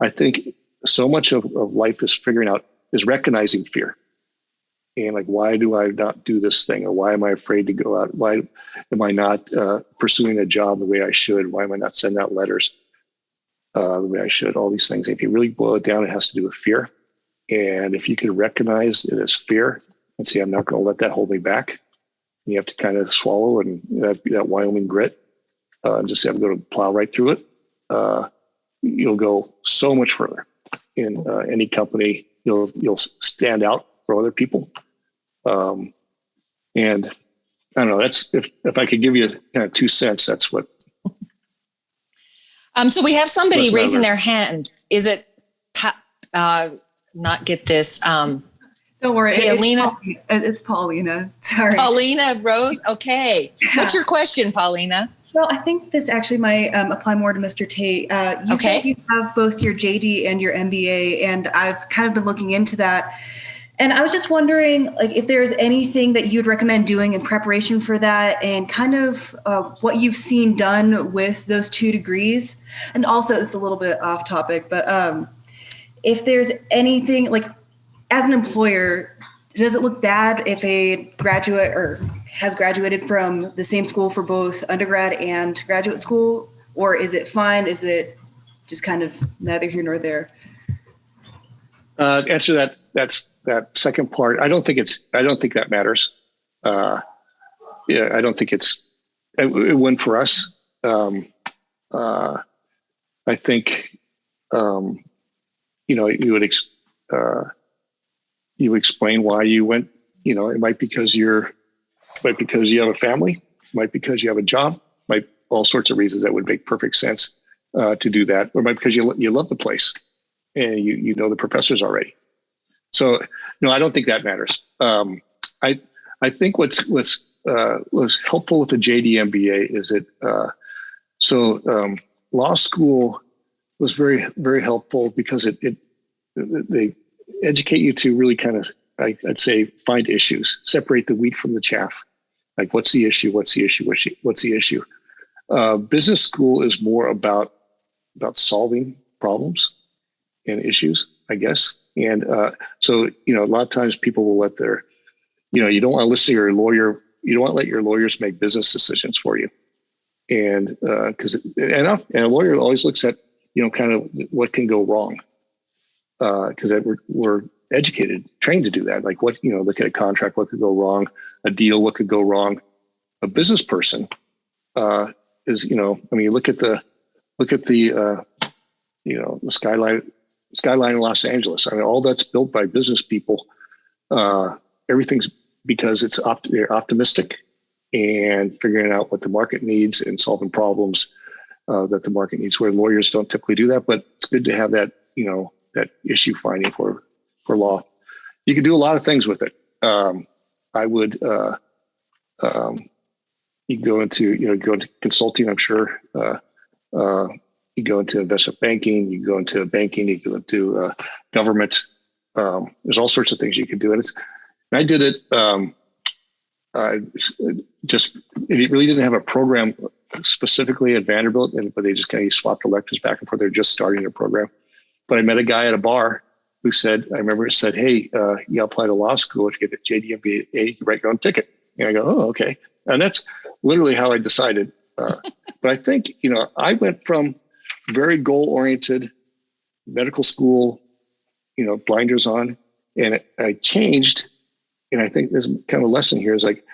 think so much of life is recognizing fear. And like, why do I not do this thing? Or why am I afraid to go out? Why am I not pursuing a job the way I should? Why am I not sending out letters the way I should? All these things. If you really boil it down, it has to do with fear. And if you can recognize it as fear and say, I'm not going to let that hold me back, and you have to kind of swallow and that Wyoming grit, just say, I'm going to plow right through it. You'll go so much further in any company. You'll stand out for other people. And I don't know, that's, if I could give you kind of 2 cents, that's what. So we have somebody raising their hand. Is it, not get this. Don't worry. Hey, Alina. It's Paulina. Sorry. Paulina Rose. Okay. What's your question, Paulina? Well, I think this actually might apply more to Mr. Tate. You said you have both your JD and your MBA, and I've kind of been looking into that. And I was just wondering, like, if there's anything that you'd recommend doing in preparation for that, and kind of what you've seen done with those 2 degrees. And also, it's a little bit off topic, but if there's anything, like, as an employer, does it look bad if a graduate or has graduated from the same school for both undergrad and graduate school? Or is it fine? Is it just kind of neither here nor there? Answer that second part. I don't think that matters. I don't think it wouldn't for us. I think, you explain why you went, it might because you have a family, it might because you have a job, might all sorts of reasons that would make perfect sense to do that, or might because you love the place and you know the professors already. So no, I don't think that matters. I think was helpful with the JD MBA is law school was very, very helpful because they educate you to really kind of, I'd say, find issues, separate the wheat from the chaff. Like, what's the issue? What's the issue? What's the issue? Business school is more about solving problems and issues, I guess. And so, a lot of times people will let you don't want to listen to your lawyer. You don't want to let your lawyers make business decisions for you. And and a lawyer always looks at, kind of what can go wrong. Because we're educated, trained to do that. Like, what, look at a contract, what could go wrong, a deal, what could go wrong. A business person is, look at the skyline in Los Angeles. I mean, all that's built by business people. Everything's because they're optimistic and figuring out what the market needs and solving problems that the market needs, where lawyers don't typically do that. But it's good to have that, that issue finding for for law. You can do a lot of things with it. I would, you go into consulting, I'm sure. You go into investment banking, you go into banking, you go into government. There's all sorts of things you can do. And I did it, it really didn't have a program specifically at Vanderbilt, but they just kind of swapped the lectures back and forth. They're just starting a program. But I met a guy at a bar who said, hey, you apply to law school. If you get a JD MBA, you can write your own ticket. And I go, oh, okay. And that's literally how I decided. But I think, I went from very goal-oriented medical school, blinders on, and I changed. And I think there's kind of a lesson here is like,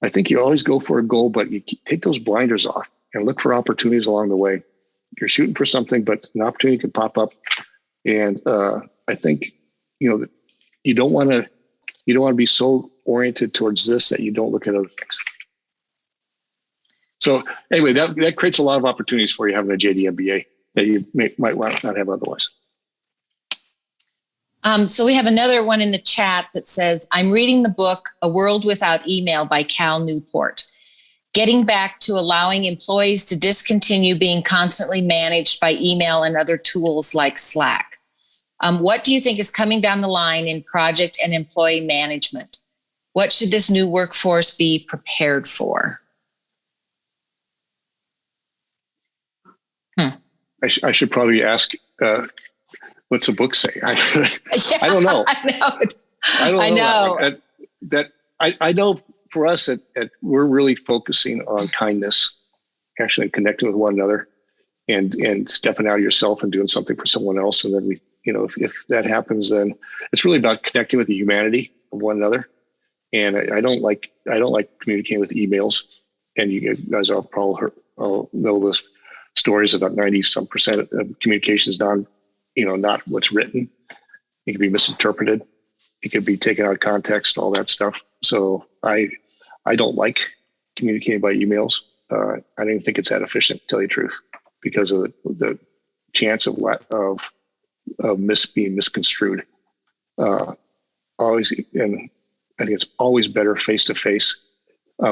I think you always go for a goal, but you take those blinders off and look for opportunities along the way. You're shooting for something, but an opportunity can pop up. And I think, you don't want to be so oriented towards this that you don't look at other things. So anyway, that creates a lot of opportunities for you having a JD MBA that you might not have otherwise. So we have another one in the chat that says, I'm reading the book, A World Without Email by Cal Newport. Getting back to allowing employees to discontinue being constantly managed by email and other tools like Slack. What do you think is coming down the line in project and employee management? What should this new workforce be prepared for? I should probably ask, what's the book say? I don't know. I know. I know for us we're really focusing on kindness, actually connecting with one another and stepping out of yourself and doing something for someone else. And then if that happens, then it's really about connecting with the humanity of one another. And I don't like communicating with emails. And you guys all probably know the stories about 90% of communication is not what's written. It can be misinterpreted. It could be taken out of context, all that stuff. So I don't like communicating by emails. I don't even think it's that efficient, to tell you the truth, because of the chance of being misconstrued. Always, and I think it's always better face to face.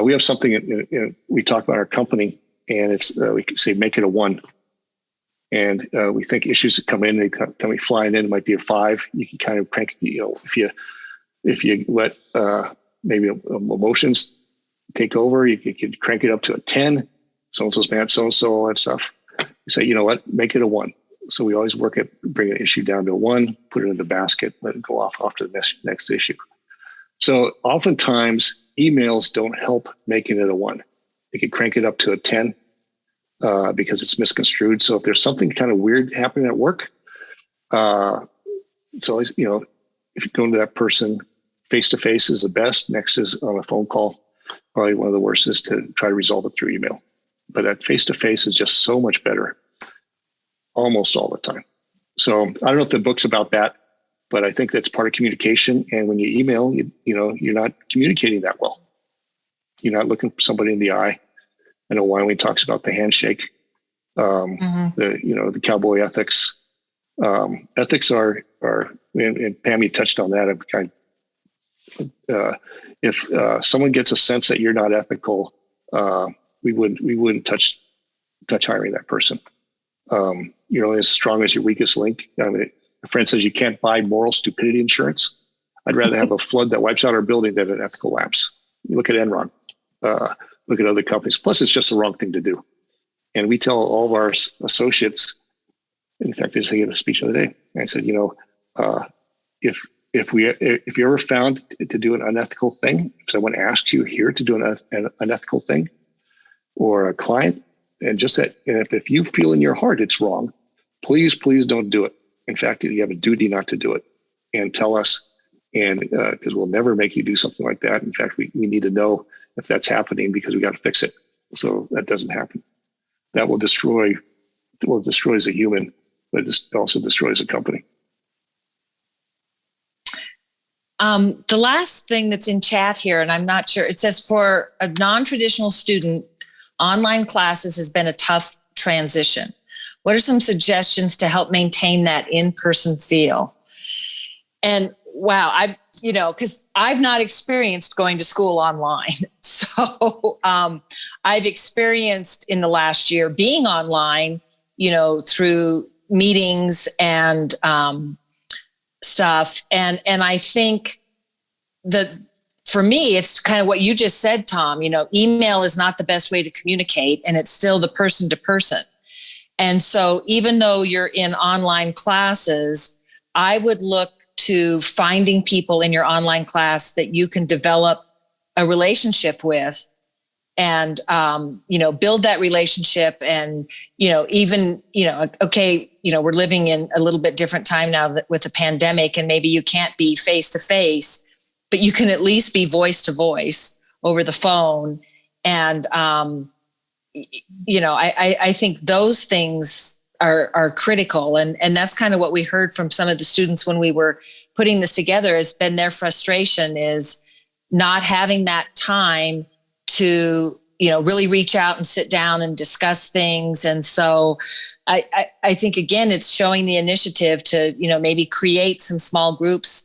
We have something we talk about our company, and it's we say make it a 1. And we think issues that come in, they come flying in, it might be a 5. You can kind of crank, if you let maybe emotions take over, you could crank it up to a 10. So-and-so's mad, so-and-so, all that stuff. You say, you know what, make it a 1. So we always work at bring an issue down to a 1, put it in the basket, let it go off to the next issue. So oftentimes emails don't help making it a 1. They could crank it up to a 10 because it's misconstrued. So if there's something kind of weird happening at work, it's always, if you go into that person face to face is the best. Next is on a phone call. Probably one of the worst is to try to resolve it through email. But that face to face is just so much better almost all the time. So I don't know if the book's about that, but I think that's part of communication. And when you email, you're not communicating that well. You're not looking somebody in the eye. I know Wyoming talks about the handshake, the cowboy ethics. Ethics are, and Pammy touched on that. If someone gets a sense that you're not ethical, we wouldn't touch hiring that person. As strong as your weakest link. I mean, a friend says you can't buy moral stupidity insurance. I'd rather have a flood that wipes out our building than an ethical lapse. You look at Enron, look at other companies. Plus, it's just the wrong thing to do. And we tell all of our associates, in fact, I just gave a speech the other day. I said, if you're ever found to do an unethical thing, if someone asks you here to do an unethical thing, or a client, and just that, and if you feel in your heart it's wrong, please don't do it. In fact, you have a duty not to do it, and tell us, and because we'll never make you do something like that. In fact, we need to know if that's happening because we got to fix it so that doesn't happen. That will destroy as a human, but it also destroys a company. The last thing that's in chat here, and I'm not sure, it says for a non-traditional student, online classes has been a tough transition. What are some suggestions to help maintain that in-person feel? And wow, because I've not experienced going to school online. So I've experienced in the last year being online, through meetings and stuff. And I think that for me, it's kind of what you just said, Tom. Email is not the best way to communicate, and it's still the person to person. And so even though you're in online classes, I would look to finding people in your online class that you can develop a relationship with and, build that relationship. And, we're living in a little bit different time now with the pandemic, and maybe you can't be face to face, but you can at least be voice to voice over the phone. And, I think those things are critical. And that's kind of what we heard from some of the students when we were putting this together, has been their frustration is not having that time to, really reach out and sit down and discuss things. And so I think, again, it's showing the initiative to, maybe create some small groups,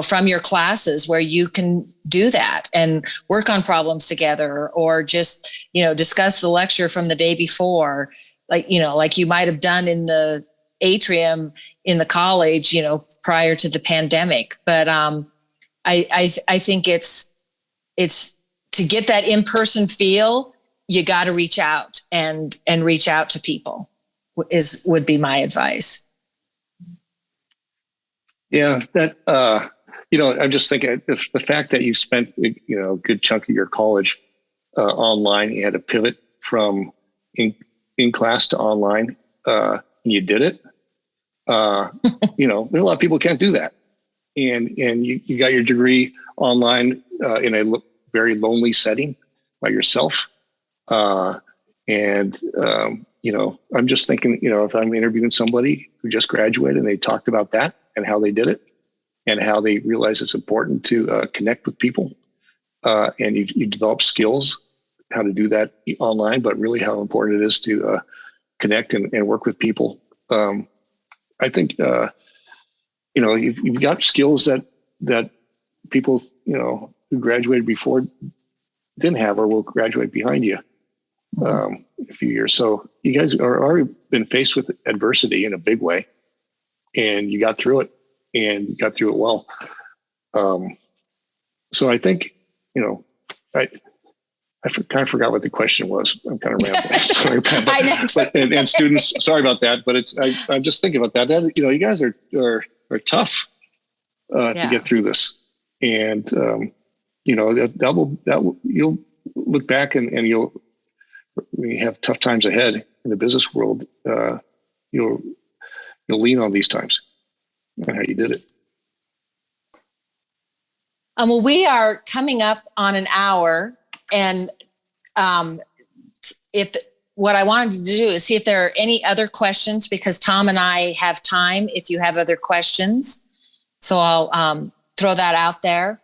from your classes where you can do that and work on problems together, or just, discuss the lecture from the day before, like you might have done in the atrium in the college, prior to the pandemic. But I think it's to get that in-person feel, you got to reach out and reach out to people would be my advice. Yeah, that, I'm just thinking the fact that you spent, a good chunk of your college online, you had to pivot from in class to online, and you did it. There are a lot of people who can't do that. And you got your degree online in a very lonely setting by yourself. I'm just thinking, if I'm interviewing somebody who just graduated and they talked about that and how they did it and how they realize it's important to connect with people, and you develop skills, how to do that online, but really how important it is to connect and work with people. I think, you've got skills that people, who graduated before didn't have or will graduate behind you a few years. So you guys are already been faced with adversity in a big way, and you got through it, and you got through it well. So I think, I kind of forgot what the question was. I'm kind of rambling. Sorry about that. And students, sorry about that. But I'm just thinking about that. You guys are tough to get through this, and that will you'll look back and when you have tough times ahead in the business world, you'll lean on these times and how you did it. Well, we are coming up on an hour. And what I wanted to do is see if there are any other questions, because Tom and I have time if you have other questions. So I'll throw that out there.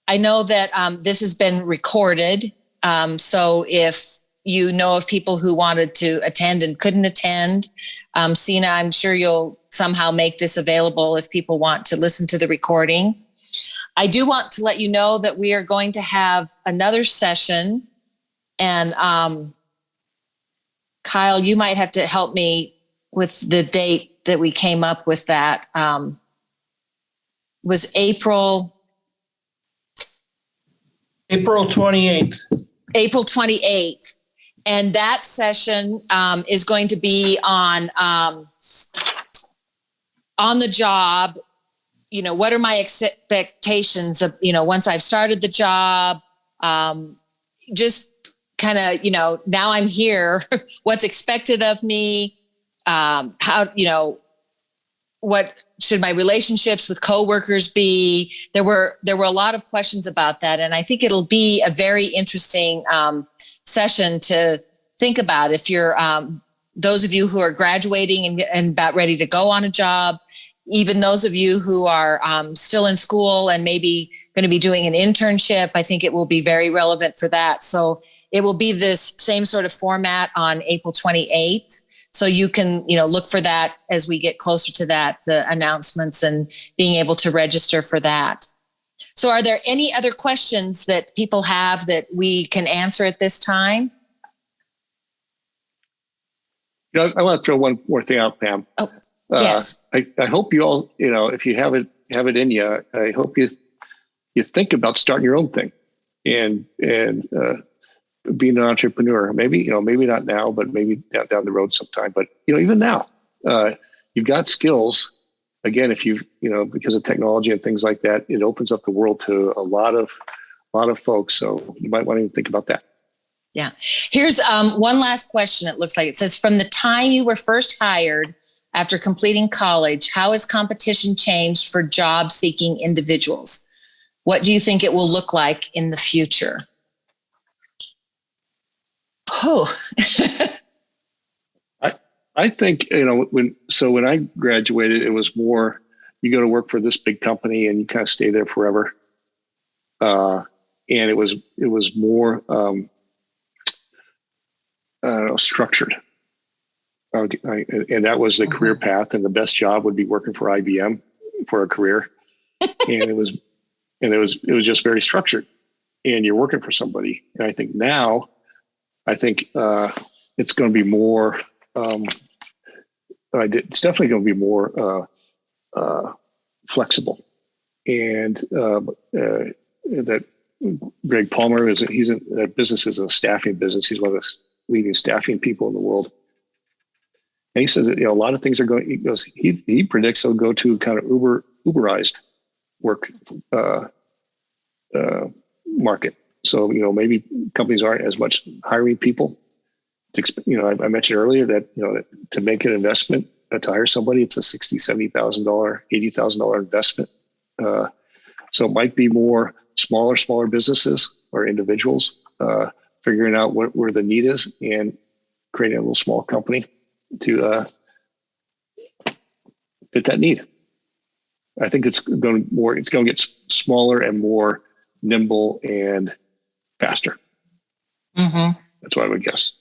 I know that this has been recorded. So if you know of people who wanted to attend and couldn't attend, Sina, I'm sure you'll somehow make this available if people want to listen to the recording. I do want to let you know that we are going to have another session, and Kyle, you might have to help me with the date that we came up with. That was April 28th. April 28th. And that session is going to be on the job. What are my expectations of, once I've started the job, just kind of, now I'm here, what's expected of me, how, what should my relationships with coworkers be? There were a lot of questions about that. And I think it'll be a very interesting session to think about if you're, those of you who are graduating and about ready to go on a job, even those of you who are still in school and maybe going to be doing an internship. I think it will be very relevant for that. So it will be this same sort of format on April 28th. So you can, look for that as we get closer to that, the announcements and being able to register for that. So are there any other questions that people have that we can answer at this time? I want to throw one more thing out, Pam. Oh, yes. I hope you all, if you have it in you, I hope you think about starting your own thing and being an entrepreneur. Maybe not now, but maybe down the road sometime. But even now, you've got skills. Again, if because of technology and things like that, it opens up the world to a lot of folks. So you might want to think about that. Yeah. Here's one last question. It looks like it says, from the time you were first hired after completing college, how has competition changed for job-seeking individuals? What do you think it will look like in the future? Oh. I think, when I graduated, it was more, you go to work for this big company and you kind of stay there forever. And it was more, structured. And that was the career path, and the best job would be working for IBM for a career. And it was just very structured, and you're working for somebody. And I think now, it's going to be more, it's definitely going to be more flexible. And that Greg Palmer that business is a staffing business. He's one of the leading staffing people in the world. And he says that, a lot of things are going, he predicts they'll go to kind of Uberized work market. So, maybe companies aren't as much hiring people. I mentioned earlier that, to make an investment, to hire somebody, it's a $60,000, $70,000, $80,000 investment. So it might be more smaller businesses or individuals figuring out where the need is and creating a little small company to fit that need. I think it's going to get smaller and more nimble and faster. Mm-hmm. That's what I would guess.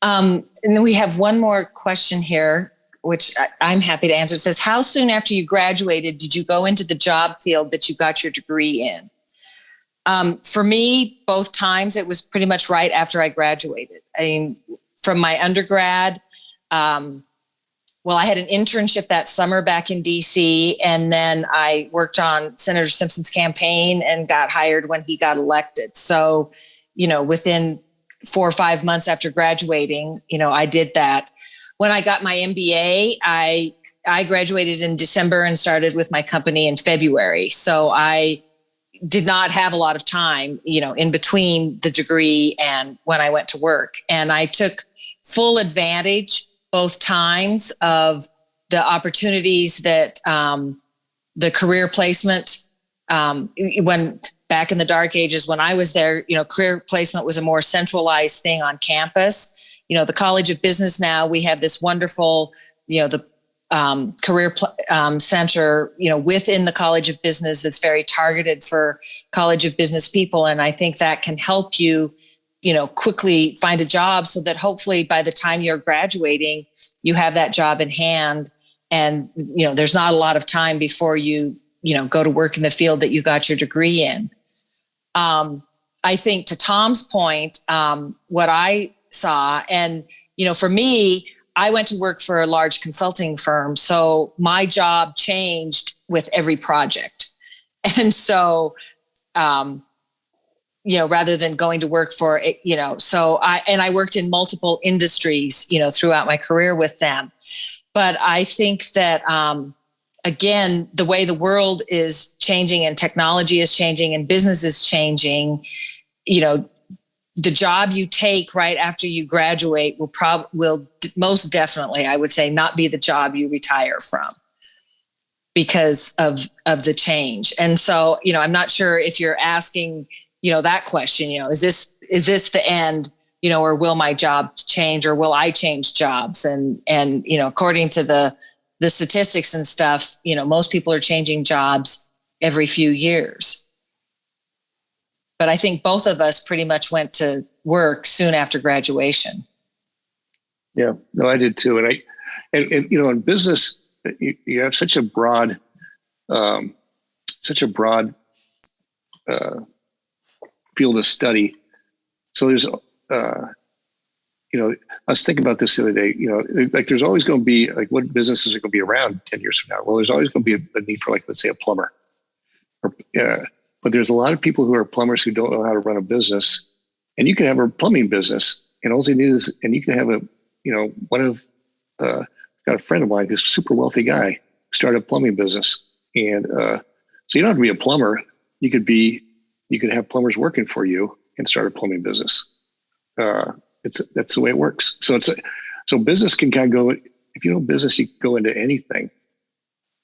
And then we have one more question here, which I'm happy to answer. It says, how soon after you graduated did you go into the job field that you got your degree in? For me, both times it was pretty much right after I graduated. I mean, from my undergrad, I had an internship that summer back in DC, and then I worked on Senator Simpson's campaign and got hired when he got elected. So, within 4 or 5 months after graduating, I did that. When I got my MBA, I graduated in December and started with my company in February. So I did not have a lot of time, in between the degree and when I went to work. And I took full advantage both times of the opportunities that the career placement, when back in the dark ages, when I was there, career placement was a more centralized thing on campus. The College of Business now, we have this wonderful, the career center, within the College of Business that's very targeted for College of Business people. And I think that can help you, quickly find a job so that hopefully by the time you're graduating, you have that job in hand. And, there's not a lot of time before you, go to work in the field that you got your degree in. I think to Tom's point, what I saw, and, for me, I went to work for a large consulting firm. So my job changed with every project. And so, rather than going to work for, so I worked in multiple industries, throughout my career with them. But I think that, again, the way the world is changing and technology is changing and business is changing, the job you take right after you graduate will most definitely, I would say, not be the job you retire from because of the change. And so, I'm not sure if you're asking, that question, is this the end, or will my job change, or will I change jobs? And according to the statistics and stuff, most people are changing jobs every few years. But I think both of us pretty much went to work soon after graduation. Yeah, no, I did too. And in business, you have such a broad, field of study. So there's, I was thinking about this the other day, like there's always going to be like, what businesses are going to be around 10 years from now? Well, there's always going to be a need for, like, let's say, a plumber. But there's a lot of people who are plumbers who don't know how to run a business, and you can have a plumbing business, and all you need is, and you can have got a friend of mine who's a super wealthy guy, started a plumbing business. And so you don't have to be a plumber. You could have plumbers working for you and start a plumbing business. That's the way it works. So business can kind of go, if you know business, you can go into anything.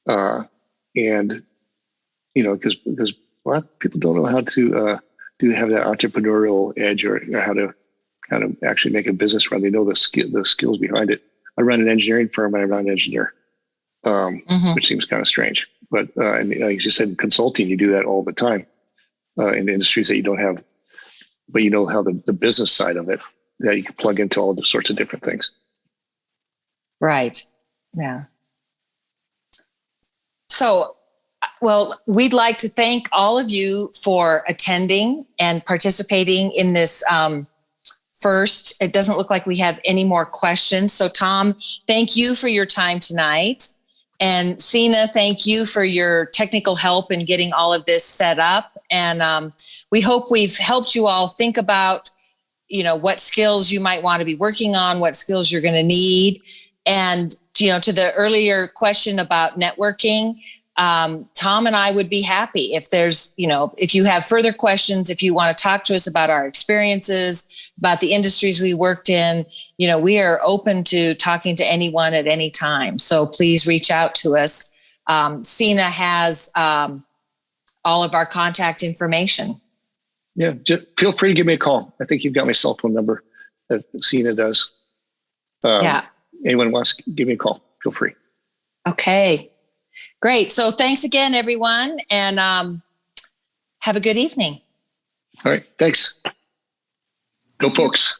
And because a lot of people don't know how to have that entrepreneurial edge, or how to kind of actually make a business run. They know the skills behind it. I run an engineering firm, and I'm not an engineer, which seems kind of strange. But and like you said, in consulting, you do that all the time in the industries that you don't have, but you know how the business side of it, that you can plug into all the sorts of different things. Right. Yeah. So, well, we'd like to thank all of you for attending and participating in this first. It doesn't look like we have any more questions. So, Tom, thank you for your time tonight. And Sina, thank you for your technical help in getting all of this set up. And we hope we've helped you all think about, what skills you might want to be working on, what skills you're going to need. And, to the earlier question about networking, Tom and I would be happy if there's, if you have further questions, if you want to talk to us about our experiences, about the industries we worked in, we are open to talking to anyone at any time. So please reach out to us. Sina has all of our contact information. Yeah, just feel free to give me a call. I think you've got my cell phone number. That Sina does. Yeah. Anyone wants to give me a call, feel free. Okay, great. So thanks again, everyone, and have a good evening. All right, thanks. Go Pokes.